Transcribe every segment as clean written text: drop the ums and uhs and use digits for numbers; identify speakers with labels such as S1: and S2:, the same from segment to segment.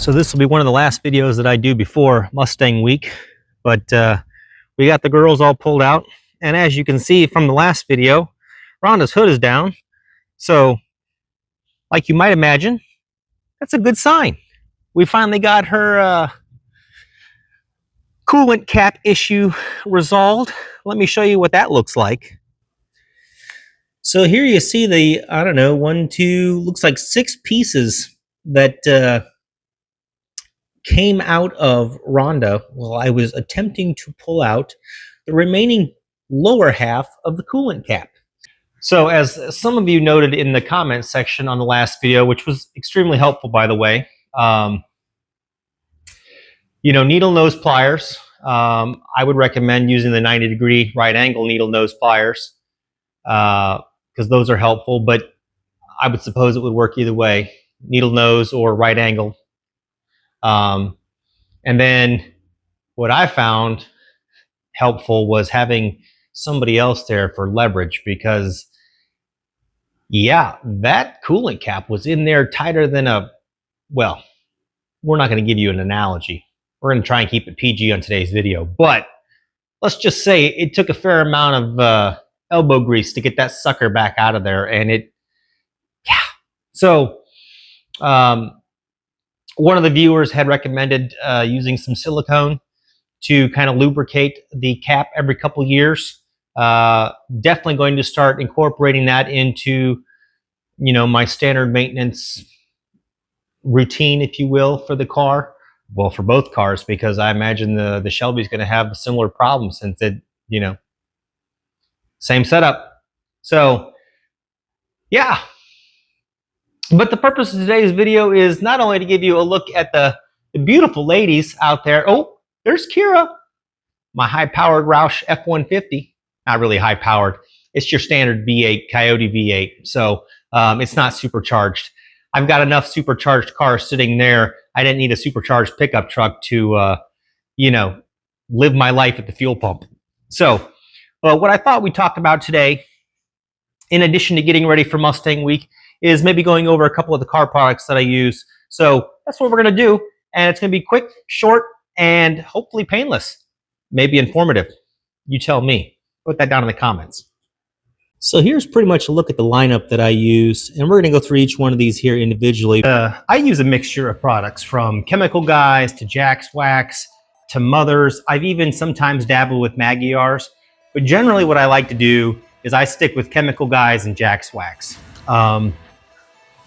S1: So this will be one of the last videos that I do before Mustang week, but we got the girls all pulled out, and as you can see from the last video, Rhonda's hood is down. So like you might imagine, that's a good sign. We finally got her coolant cap issue resolved. Let me show you what that looks like. So here you see the, I don't know, looks like 6 pieces that came out of Rhonda while I was attempting to pull out the remaining lower half of the coolant cap. So as some of you noted in the comments section on the last video, which was extremely helpful, by the way, needle nose pliers. I would recommend using the 90-degree right angle needle nose pliers because those are helpful, but I would suppose it would work either way, needle nose or right angle. And then what I found helpful was having somebody else there for leverage, because yeah, that coolant cap was in there tighter than well, we're not going to give you an analogy. We're going to try and keep it PG on today's video, but let's just say it took a fair amount of elbow grease to get that sucker back out of there. And so one of the viewers had recommended using some silicone to kind of lubricate the cap every couple years. Definitely going to start incorporating that into, my standard maintenance routine, if you will, for the car. Well, for both cars, because I imagine the Shelby's going to have a similar problem since it, same setup. So, yeah. But the purpose of today's video is not only to give you a look at the beautiful ladies out there. Oh, there's Kira, my high-powered Roush F-150. Not really high-powered. It's your standard V8, Coyote V8. So it's not supercharged. I've got enough supercharged cars sitting there. I didn't need a supercharged pickup truck to, live my life at the fuel pump. So what I thought we'd talk about today, in addition to getting ready for Mustang week, is maybe going over a couple of the car products that I use. So that's what we're going to do. And it's going to be quick, short, and hopefully painless. Maybe informative. You tell me. Put that down in the comments. So here's pretty much a look at the lineup that I use, and we're going to go through each one of these here individually. I use a mixture of products, from Chemical Guys to Jack's Wax to Mothers. I've even sometimes dabbled with Magyars, but generally what I like to do is I stick with Chemical Guys and Jack's Wax.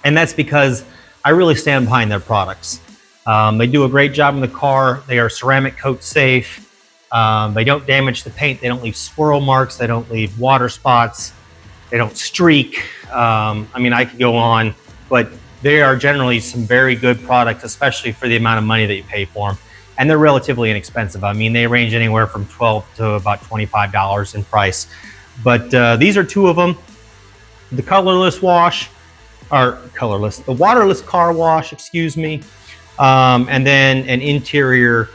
S1: And that's because I really stand behind their products. They do a great job in the car. They are ceramic coat safe. They don't damage the paint. They don't leave swirl marks. They don't leave water spots. They don't streak. I mean, I could go on, but they are generally some very good products, especially for the amount of money that you pay for them. And they're relatively inexpensive. I mean, they range anywhere from $12 to about $25 in price. But these are 2 of them. The colorless wash, the waterless car wash, excuse me. And then an interior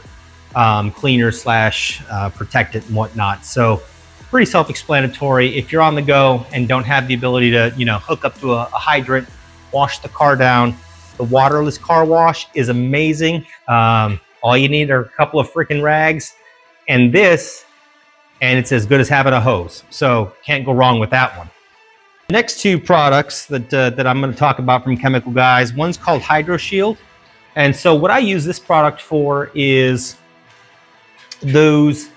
S1: cleaner slash protectant and whatnot. So pretty self-explanatory. If you're on the go and don't have the ability to, hook up to a hydrant, wash the car down, the waterless car wash is amazing. All you need are a couple of freaking rags and this, and it's as good as having a hose. So can't go wrong with that one. The next 2 products that I'm going to talk about from Chemical Guys, one's called Hydro Shield. And so what I use this product for is those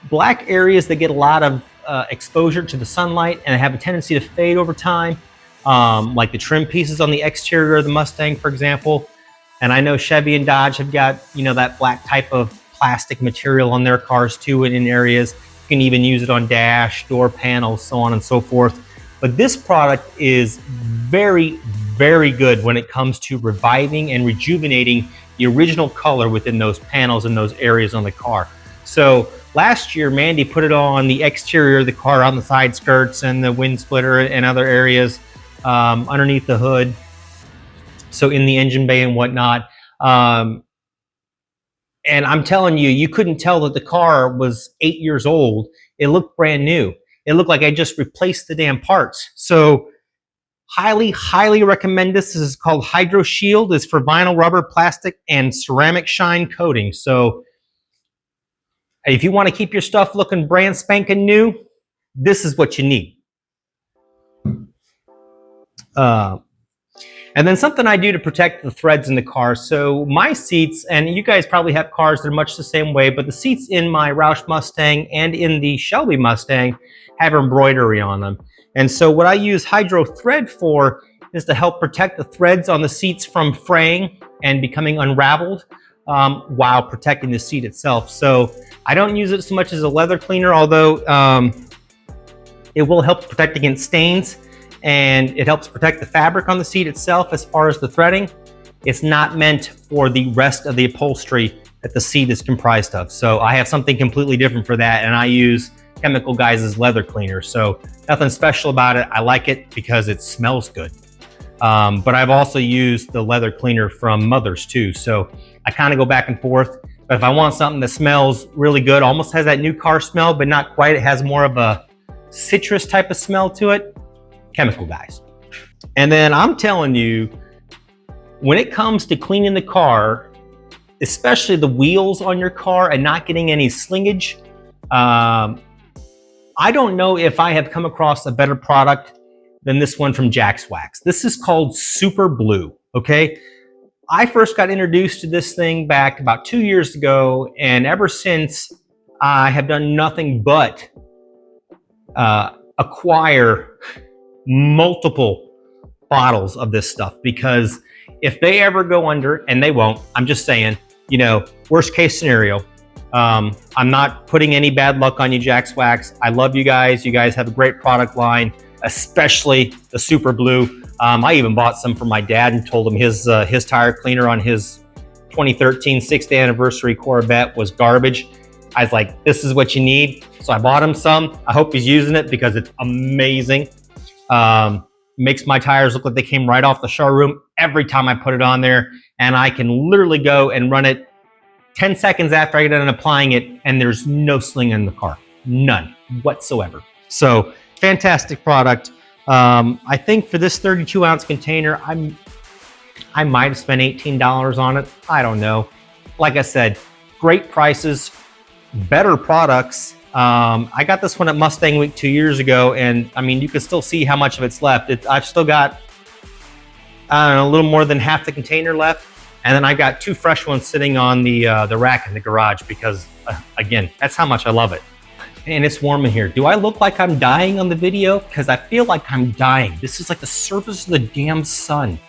S1: black areas that get a lot of exposure to the sunlight and have a tendency to fade over time, like the trim pieces on the exterior of the Mustang, for example. And I know Chevy and Dodge have got, that black type of plastic material on their cars too, and in areas. You can even use it on dash, door panels, so on and so forth. But this product is very, very good when it comes to reviving and rejuvenating the original color within those panels and those areas on the car. So last year, Mandy put it on the exterior of the car, on the side skirts and the wind splitter and other areas underneath the hood. So in the engine bay and whatnot. And I'm telling you, you couldn't tell that the car was 8 years old. It looked brand new. It looked like I just replaced the damn parts. So Highly recommend this. This is called Hydro Shield. It's for vinyl, rubber, plastic, and ceramic shine coating. So if you want to keep your stuff looking brand spanking new, this is what you need. And then something I do to protect the threads in the car. So my seats, and you guys probably have cars that are much the same way, but the seats in my Roush Mustang and in the Shelby Mustang have embroidery on them. And so what I use Hydro Thread for is to help protect the threads on the seats from fraying and becoming unraveled while protecting the seat itself. So I don't use it so much as a leather cleaner, although it will help protect against stains. And it helps protect the fabric on the seat itself as far as the threading. It's not meant for the rest of the upholstery that the seat is comprised of. So I have something completely different for that, and I use Chemical Guys' leather cleaner. So nothing special about it. I like it because it smells good. But I've also used the leather cleaner from Mother's too. So I kind of go back and forth. But if I want something that smells really good, almost has that new car smell, but not quite, it has more of a citrus type of smell to it, Chemical Guys. And then I'm telling you, when it comes to cleaning the car, especially the wheels on your car and not getting any slingage, I don't know if I have come across a better product than this one from Jack's Wax. This is called Super Blue, okay? I first got introduced to this thing back about 2 years ago, and ever since I have done nothing but acquire multiple bottles of this stuff, because if they ever go under, and they won't, I'm just saying, you know, worst case scenario, I'm not putting any bad luck on you, Jack's Wax. I love you guys. You guys have a great product line, especially the Super Blue. I even bought some for my dad and told him his tire cleaner on his 2013 6th anniversary Corvette was garbage. I was like, this is what you need. So I bought him some. I hope he's using it because it's amazing. Makes my tires look like they came right off the showroom every time I put it on there, and I can literally go and run it 10 seconds after I get done applying it, and there's no sling in the car, none whatsoever. So fantastic product. I think for this 32-ounce container, I might have spent $18 on it. I don't know. Like I said, great prices, better products. I got this one at Mustang Week 2 years ago, and I mean, you can still see how much of it's left. I've still got, I don't know, a little more than half the container left, and then I got 2 fresh ones sitting on the rack in the garage because, again, that's how much I love it. And it's warm in here. Do I look like I'm dying on the video? Because I feel like I'm dying. This is like the surface of the damn sun.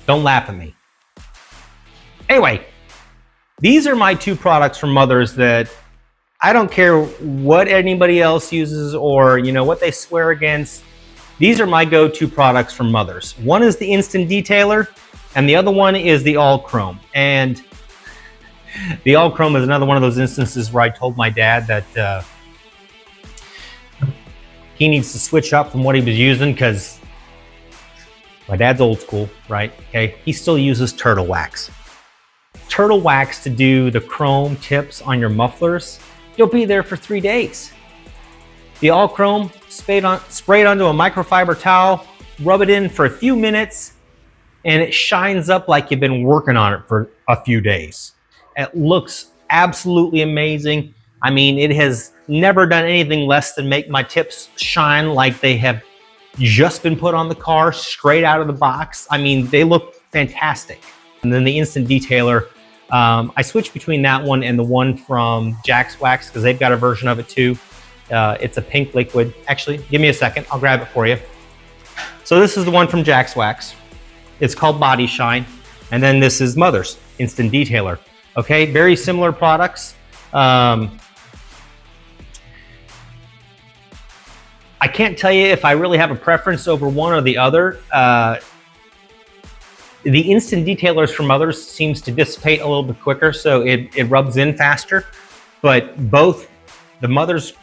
S1: Don't laugh at me. Anyway, these are my 2 products from Mother's that I don't care what anybody else uses or, you know, what they swear against. These are my go-to products from Mother's. One is the Instant Detailer, and the other one is the All Chrome. And the All Chrome is another one of those instances where I told my dad that he needs to switch up from what he was using, because my dad's old school, right? Okay, he still uses Turtle Wax. Turtle Wax to do the chrome tips on your mufflers. You'll be there for 3 days. The All Chrome, sprayed onto a microfiber towel, rub it in for a few minutes, and it shines up like you've been working on it for a few days. It looks absolutely amazing. I mean, it has never done anything less than make my tips shine like they have just been put on the car straight out of the box. I mean, they look fantastic. And then the Instant Detailer, I switched between that one and the one from Jack's Wax because they've got a version of it too. It's a pink liquid. Actually, give me a second. I'll grab it for you. So this is the one from Jack's Wax. It's called Body Shine. And then this is Mother's Instant Detailer. Okay, very similar products. I can't tell you if I really have a preference over one or the other. The Instant Detailers from Mother's seems to dissipate a little bit quicker, so it rubs in faster. But both the Mother's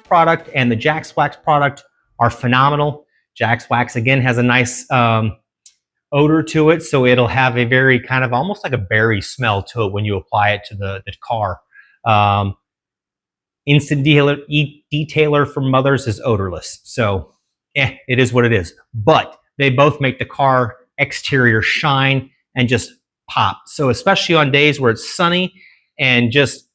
S1: product and the Jack's Wax product are phenomenal. Jack's Wax, again, has a nice odor to it, so it'll have a very kind of almost like a berry smell to it when you apply it to the car. Instant Detailer from Mother's is odorless. So it is what it is. But they both make the car exterior shine and just pop. So especially on days where it's sunny and just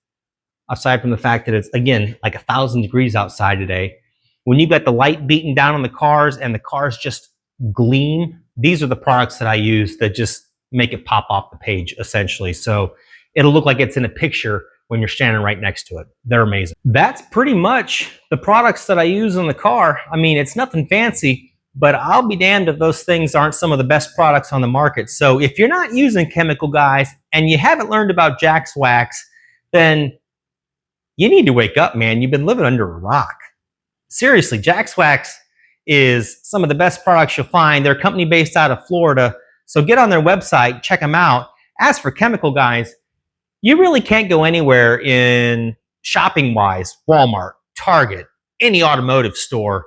S1: aside from the fact that it's, again, like 1,000 degrees outside today, when you've got the light beating down on the cars and the cars just gleam, these are the products that I use that just make it pop off the page, essentially. So it'll look like it's in a picture when you're standing right next to it. They're amazing. That's pretty much the products that I use in the car. I mean, it's nothing fancy, but I'll be damned if those things aren't some of the best products on the market. So if you're not using Chemical Guys and you haven't learned about Jack's Wax, then you need to wake up, man. You've been living under a rock. Seriously, Jack's Wax is some of the best products you'll find. They're a company based out of Florida. So get on their website, check them out. As for Chemical Guys, you really can't go anywhere in shopping-wise, Walmart, Target, any automotive store.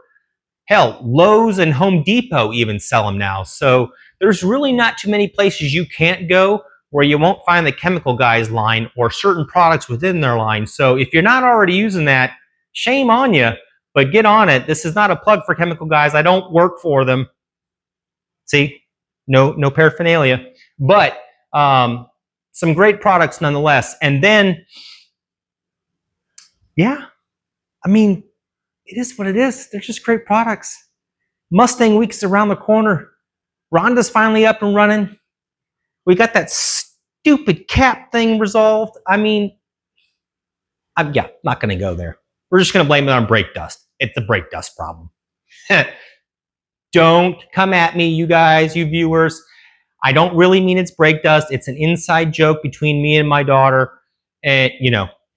S1: Hell, Lowe's and Home Depot even sell them now. So there's really not too many places you can't go where you won't find the Chemical Guys line or certain products within their line. So if you're not already using that, shame on you, but get on it. This is not a plug for Chemical Guys. I don't work for them. See, no paraphernalia, but some great products nonetheless. And then, yeah, I mean, it is what it is. They're just great products. Mustang Week's around the corner. Rhonda's finally up and running. We got that stupid cap thing resolved. I mean, I'm not going to go there. We're just going to blame it on brake dust. It's a brake dust problem. Don't come at me, you guys, you viewers. I don't really mean it's brake dust. It's an inside joke between me and my daughter, and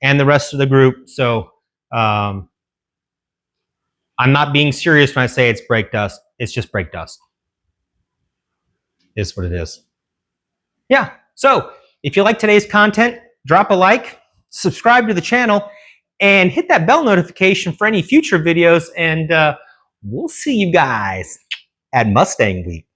S1: and the rest of the group. So I'm not being serious when I say it's brake dust. It's just brake dust. It's what it is. Yeah. So if you like today's content, drop a like, subscribe to the channel, and hit that bell notification for any future videos. And we'll see you guys at Mustang Week.